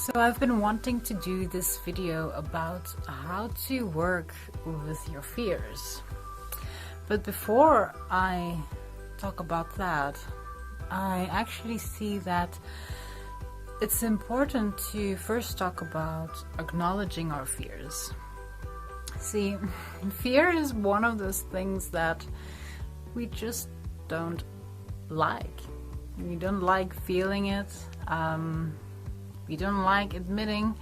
So I've been wanting to do this video about how to work with your fears. But before I talk about that, I actually see that it's important to first talk about acknowledging our fears. See, fear is one of those things that we just don't like. We don't like feeling it. We don't like admitting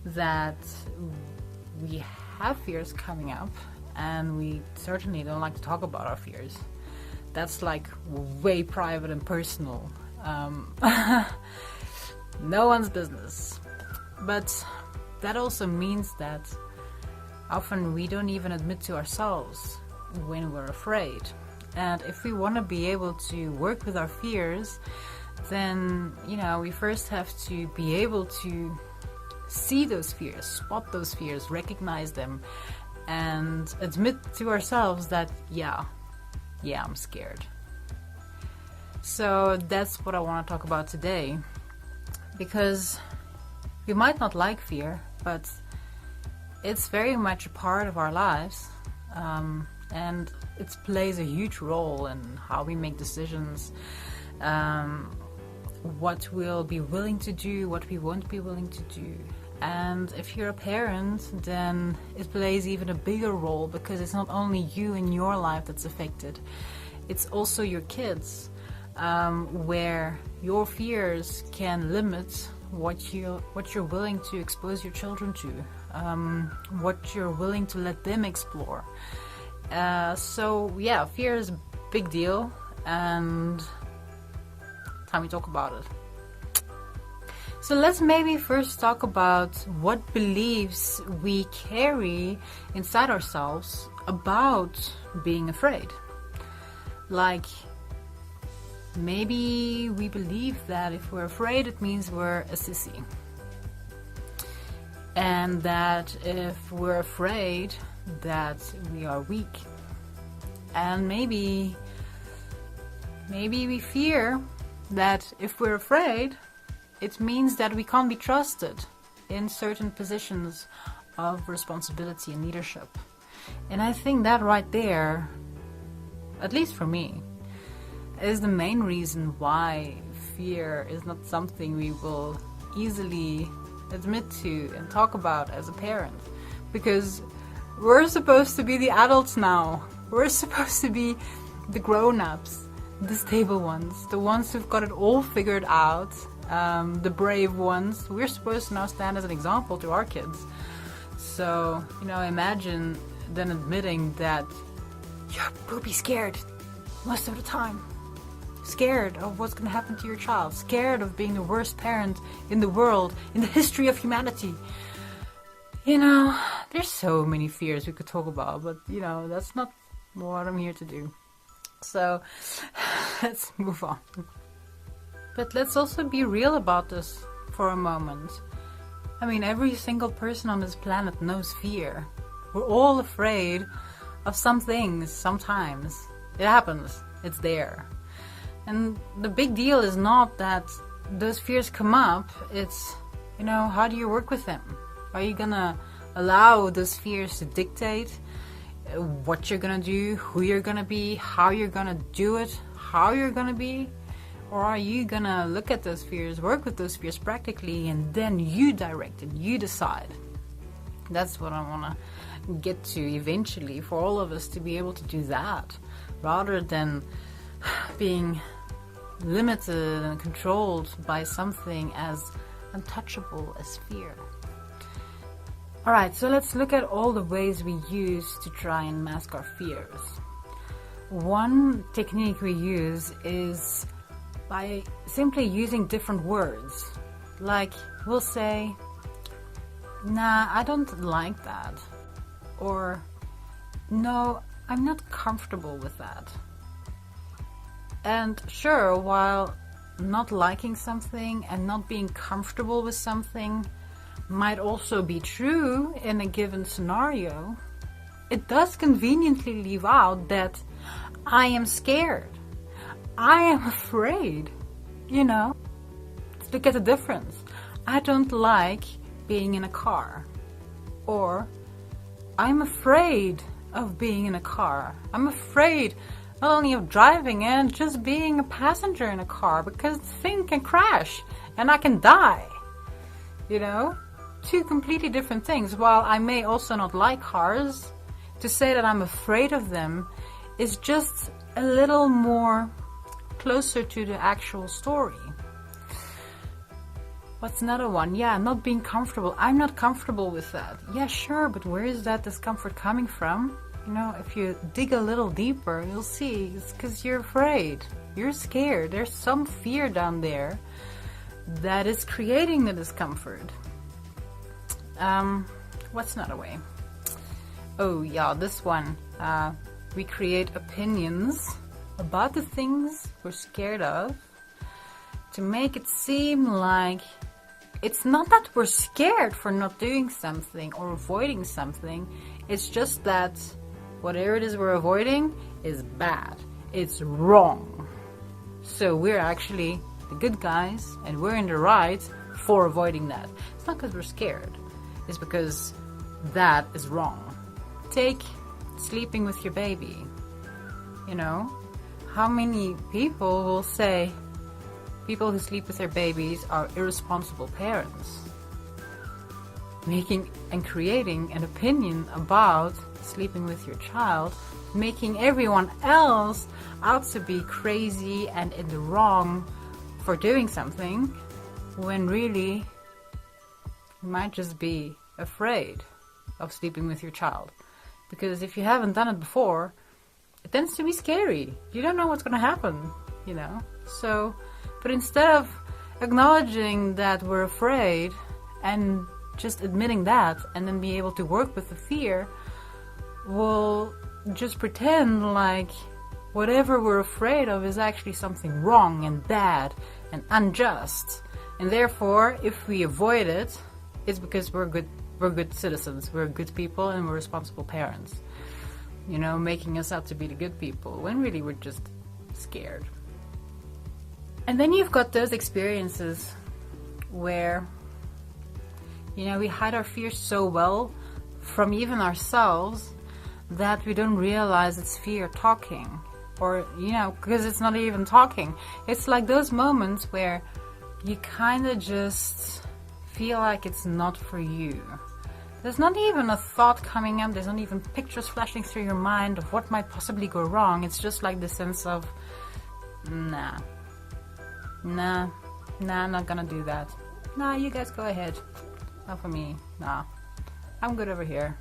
that we have fears coming up, and we certainly don't like to talk about our fears. That's like way private and personal. No one's business. But that also means that often we don't even admit to ourselves when we're afraid. And if we want to be able to work with our fears, then, we first have to be able to see those fears, spot those fears, recognize them, and admit to ourselves that, yeah, I'm scared. So that's what I want to talk about today, because we might not like fear, but it's very much a part of our lives, and it plays a huge role in how we make decisions, what we'll be willing to do, what we won't be willing to do. And if you're a parent, then it plays even a bigger role, because it's not only you and your life that's affected, it's also your kids, where your fears can limit what you're willing to expose your children to, what you're willing to let them explore. So yeah, fear is a big deal, and time we talk about it. So let's maybe first talk about what beliefs we carry inside ourselves about being afraid. Like, maybe we believe that if we're afraid, it means we're a sissy. And that if we're afraid, that we are weak. And maybe we fear that if we're afraid, it means that we can't be trusted in certain positions of responsibility and leadership. And I think that right there, at least for me, is the main reason why fear is not something we will easily admit to and talk about as a parent. Because we're supposed to be the adults now. We're supposed to be the grown-ups, the stable ones, the ones who've got it all figured out, the brave ones. We're supposed to now stand as an example to our kids. So, imagine then admitting that you'll be scared most of the time. Scared of what's going to happen to your child. Scared of being the worst parent in the world, in the history of humanity. There's so many fears we could talk about, but, that's not what I'm here to do. So, let's move on. But let's also be real about this for a moment. I mean, every single person on this planet knows fear. We're all afraid of some things sometimes. It happens. It's there. And the big deal is not that those fears come up. It's, how do you work with them? Are you gonna allow those fears to dictate what you're gonna do, who you're gonna be, how you're gonna do it, how you're gonna be? Or are you gonna look at those fears, work with those fears practically, and then you direct it, you decide? That's what I wanna get to eventually, for all of us to be able to do that, rather than being limited and controlled by something as untouchable as fear. Alright, so let's look at all the ways we use to try and mask our fears. One technique we use is by simply using different words. Like, we'll say, nah, I don't like that. Or, no, I'm not comfortable with that. And sure, while not liking something and not being comfortable with something might also be true in a given scenario, it does conveniently leave out that I am scared. I am afraid. Look at the difference. I don't like being in a car. Or, I'm afraid of being in a car. I'm afraid not only of driving and just being a passenger in a car, because the thing can crash and I can die. You know? Two completely different things. While I may also not like cars, to say that I'm afraid of them is just a little more closer to the actual story. What's another one? Yeah, not being comfortable. I'm not comfortable with that. Yeah, sure, but where is that discomfort coming from? You know, if you dig a little deeper, you'll see it's because you're afraid. You're scared. There's some fear down there that is creating the discomfort. What's another way? Oh yeah, this one. We create opinions about the things we're scared of to make it seem like it's not that we're scared for not doing something or avoiding something. It's just that whatever it is we're avoiding is bad. It's wrong. So we're actually the good guys and we're in the right for avoiding that. It's not because we're scared. It's because that is wrong. Take sleeping with your baby. You know, how many people will say people who sleep with their babies are irresponsible parents? Making and creating an opinion about sleeping with your child, making everyone else out to be crazy and in the wrong for doing something, when really you might just be afraid of sleeping with your child. Because if you haven't done it before, it tends to be scary. You don't know what's going to happen, you know. So, but instead of acknowledging that we're afraid and just admitting that and then be able to work with the fear, we'll just pretend like whatever we're afraid of is actually something wrong and bad and unjust. And therefore, if we avoid it, it's because we're good citizens, we're good people, and we're responsible parents. You know, making us out to be the good people, when really we're just scared. And then you've got those experiences where, you know, we hide our fears so well from even ourselves that we don't realize it's fear talking. Or, you know, because it's not even talking. It's like those moments where you kind of just feel like it's not for you. There's not even a thought coming up. There's not even pictures flashing through your mind of what might possibly go wrong. It's just like the sense of, nah, I'm not gonna do that. Nah, you guys go ahead. Not for me. Nah, I'm good over here.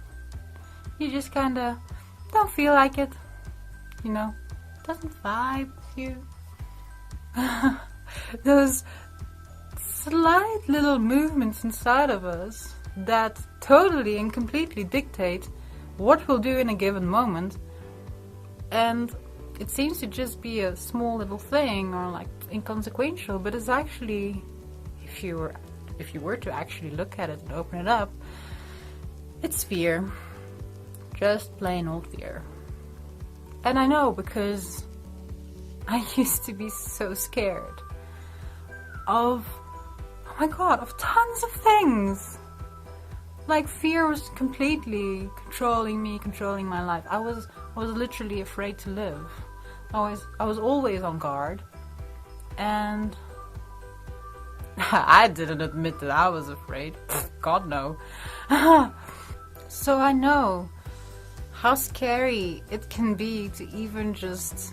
You just kind of don't feel like it. You know, doesn't vibe with you. Those slight little movements inside of us that totally and completely dictate what we'll do in a given moment, and it seems to just be a small little thing or like inconsequential, but it's actually, if you were to actually look at it and open it up, it's fear. Just plain old fear. And I know, because I used to be so scared of, oh my god, of tons of things. Like, fear was completely controlling me, controlling my life. I was literally afraid to live. I was always on guard. And I didn't admit that I was afraid. God no. So I know how scary it can be to even just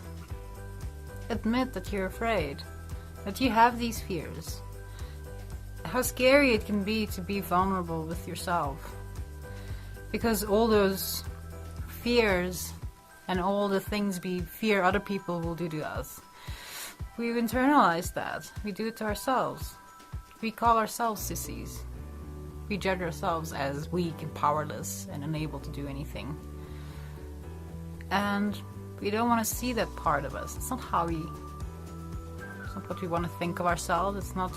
admit that you're afraid, that you have these fears. How scary it can be to be vulnerable with yourself. Because all those fears and all the things we fear other people will do to us, we've internalized that. We do it to ourselves. We call ourselves sissies. We judge ourselves as weak and powerless and unable to do anything. And we don't want to see that part of us. It's not what we want to think of ourselves. It's not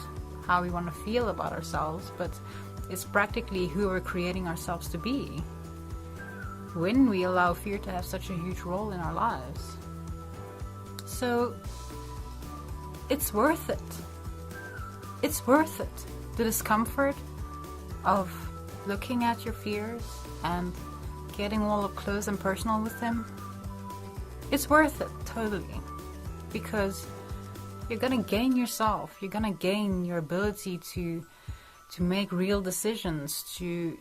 how we want to feel about ourselves, but it's practically who we're creating ourselves to be when we allow fear to have such a huge role in our lives. So it's worth it. It's worth it the discomfort of looking at your fears and getting all up close and personal with them, it's worth it, totally. Because you're gonna gain yourself, you're gonna gain your ability to make real decisions, to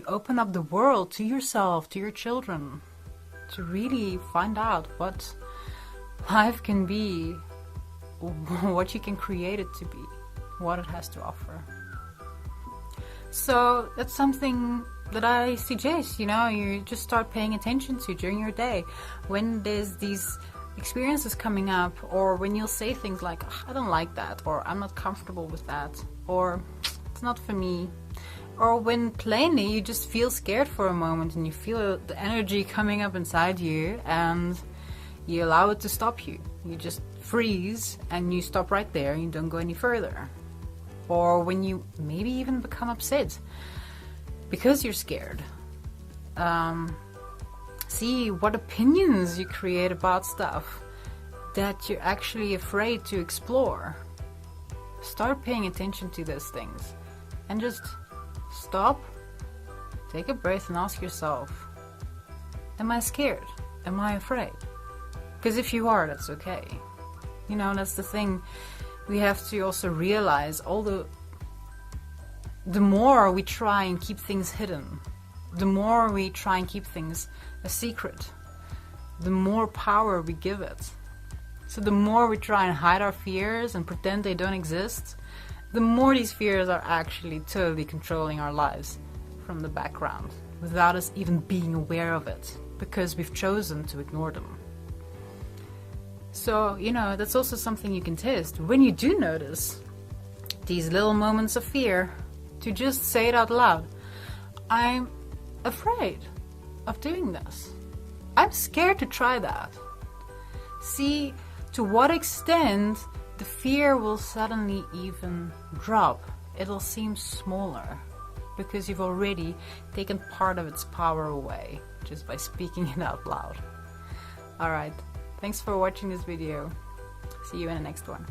open up the world to yourself, to your children, to really find out what life can be, what you can create it to be, what it has to offer. So that's something that I suggest, you just start paying attention to during your day. When there's these experiences coming up, or when you'll say things like, I don't like that, or I'm not comfortable with that, or it's not for me, or when plainly you just feel scared for a moment and you feel the energy coming up inside you and you allow it to stop you. You just freeze and you stop right there and you don't go any further. Or when you maybe even become upset because you're scared. See what opinions you create about stuff that you're actually afraid to explore. Start paying attention to those things and just stop, take a breath and ask yourself, am I scared? Am I afraid? Because if you are, that's okay. That's the thing. We have to also realize, although the more we try and keep things hidden, the more we try and keep things a secret, the more power we give it. So the more we try and hide our fears and pretend they don't exist, the more these fears are actually totally controlling our lives from the background, without us even being aware of it, because we've chosen to ignore them. So, that's also something you can test. When you do notice these little moments of fear, to just say it out loud. I'm afraid of doing this. I'm scared to try that. See to what extent the fear will suddenly even drop. It'll seem smaller because you've already taken part of its power away just by speaking it out loud. Alright, thanks for watching this video. See you in the next one.